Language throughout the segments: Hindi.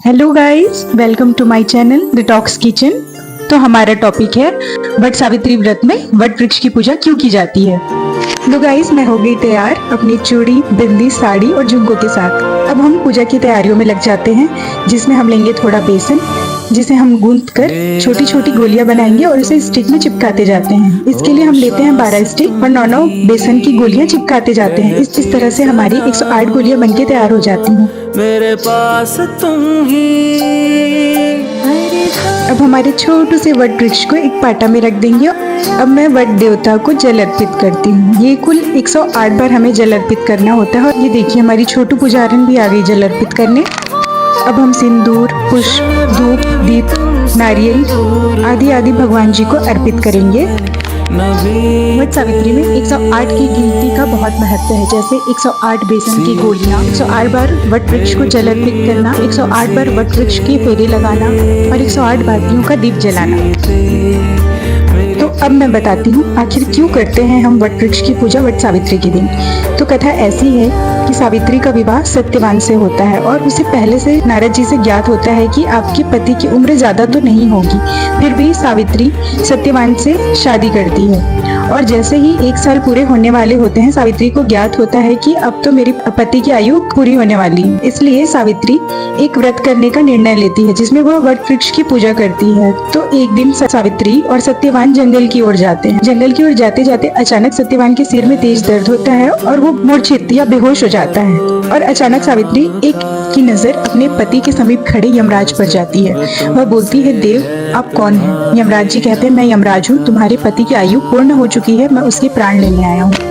Hello guys, welcome to my channel the talks kitchen. तो हमारा टॉपिक है वट सावित्री व्रत में वट वृक्ष की पूजा क्यों की जाती है। तो गाइस, मैं हो गई तैयार अपनी चूड़ी, बिंदी, साड़ी और झुमकों के साथ। अब हम पूजा की तैयारियों में लग जाते हैं, जिसमें हम लेंगे थोड़ा बेसन, जिसे हम गूंथ कर छोटी छोटी गोलियां बनाएंगे और उसे स्टिक में चिपकाते जाते हैं। इसके लिए हम लेते हैं 12 स्टिक और 9 बेसन की गोलियां चिपकाते जाते हैं। इस तरह से हमारी 108 गोलियां बनके तैयार हो जाती हैं। मेरे पास तुम ही। अब हमारे छोटे से वट वृक्ष को एक पाटा में रख देंगे। अब मैं वट देवता को जल अर्पित करती हूँ। ये कुल 108 बार हमें जल अर्पित करना होता है। और ये देखिए, हमारी छोटू पुजारन भी आ गई जल अर्पित करने। अब हम सिंदूर, पुष्प, धूप, दीप, नारियल आदि आदि भगवान जी को अर्पित करेंगे। वट सावित्री में 108 की गिनती का बहुत महत्व है। जैसे 108 बेसन की गोलियां, 108 बार वट वृक्ष को जल अर्पित करना, 108 बार वट वृक्ष की फेरे लगाना और 108 बातियों का दीप जलाना। तो अब मैं बताती हूँ आखिर क्यों करते हैं हम वट वृक्ष की पूजा वट सावित्री के दिन। तो कथा ऐसी है कि सावित्री का विवाह सत्यवान से होता है और उसे पहले से नारद जी से ज्ञात होता है कि आपके पति की उम्र ज्यादा तो नहीं होगी। फिर भी सावित्री सत्यवान से शादी करती है और जैसे ही 1 साल पूरे होने वाले होते हैं, सावित्री को ज्ञात होता है कि अब तो मेरे पति की आयु पूरी होने वाली है। इसलिए सावित्री एक व्रत करने का निर्णय लेती है, जिसमें वह वट वृक्ष की पूजा करती है। तो एक दिन सावित्री और सत्यवान जंगल की ओर जाते हैं। जंगल की ओर जाते जाते अचानक सत्यवान के सिर में तेज दर्द होता है और वो मूर्छित या बेहोश हो जाता है। और अचानक सावित्री एक की नजर अपने पति के समीप खड़े यमराज पर जाती है। वह बोलती है, देव आप कौन हैं? यमराज जी कहते हैं, मैं यमराज हूँ, तुम्हारे पति की आयु पूर्ण हो चुकी है, मैं उसके प्राण लेने आया हूँ।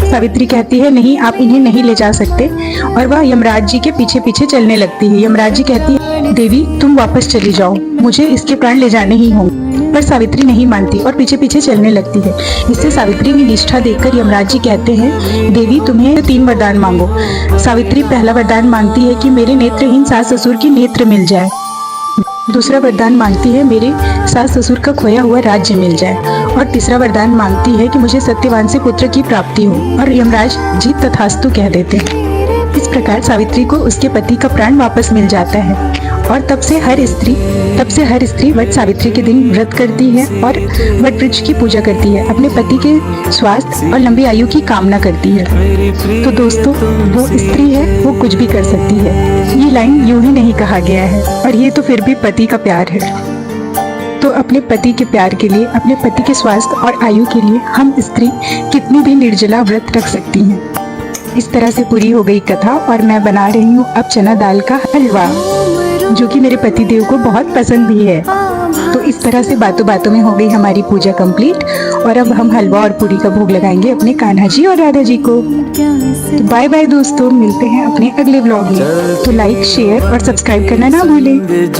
सावित्री कहती है, नहीं, आप इन्हें नहीं ले जा सकते। और वह यमराज जी के पीछे पीछे चलने लगती है। यमराज जी कहती है, देवी तुम वापस चली जाओ, मुझे इसके प्राण ले जाने ही होंगे। पर सावित्री नहीं मानती और पीछे पीछे चलने लगती है। इससे सावित्री की निष्ठा देखकर यमराज जी कहते हैं, देवी तुम्हें 3 वरदान मांगो। सावित्री पहला वरदान मांगती है कि मेरे नेत्रहीन सास ससुर की नेत्र मिल जाए। दूसरा वरदान मांगती है मेरे सास ससुर का खोया हुआ राज्य मिल जाए। और तीसरा वरदान मांगती है कि मुझे सत्यवान से पुत्र की प्राप्ति हो। और यमराज जी तथास्तु कह देते हैं। इस प्रकार सावित्री को उसके पति का प्राण वापस मिल जाता है। और तब से हर स्त्री वट सावित्री के दिन व्रत करती है और वट वृक्ष की पूजा करती है, अपने पति के स्वास्थ्य और लंबी आयु की कामना करती है। तो दोस्तों, वो स्त्री है, वो कुछ भी कर सकती है। ये लाइन यूं ही नहीं कहा गया है, और ये तो फिर भी पति का प्यार है। तो अपने पति के प्यार के लिए, अपने पति के स्वास्थ्य और आयु के लिए हम स्त्री कितनी भी निर्जला व्रत रख सकती हैं। इस तरह से पूरी हो गई कथा। और मैं बना रही हूँ अब चना दाल का हलवा, जो कि मेरे पति देव को बहुत पसंद भी है। तो इस तरह से बातों बातों में हो गई हमारी पूजा कंप्लीट। और अब हम हलवा और पूरी का भोग लगाएंगे अपने कान्हा जी और राधा जी को। तो बाय बाय दोस्तों, मिलते हैं अपने अगले व्लॉग में। तो लाइक, शेयर और सब्सक्राइब करना ना भूलें।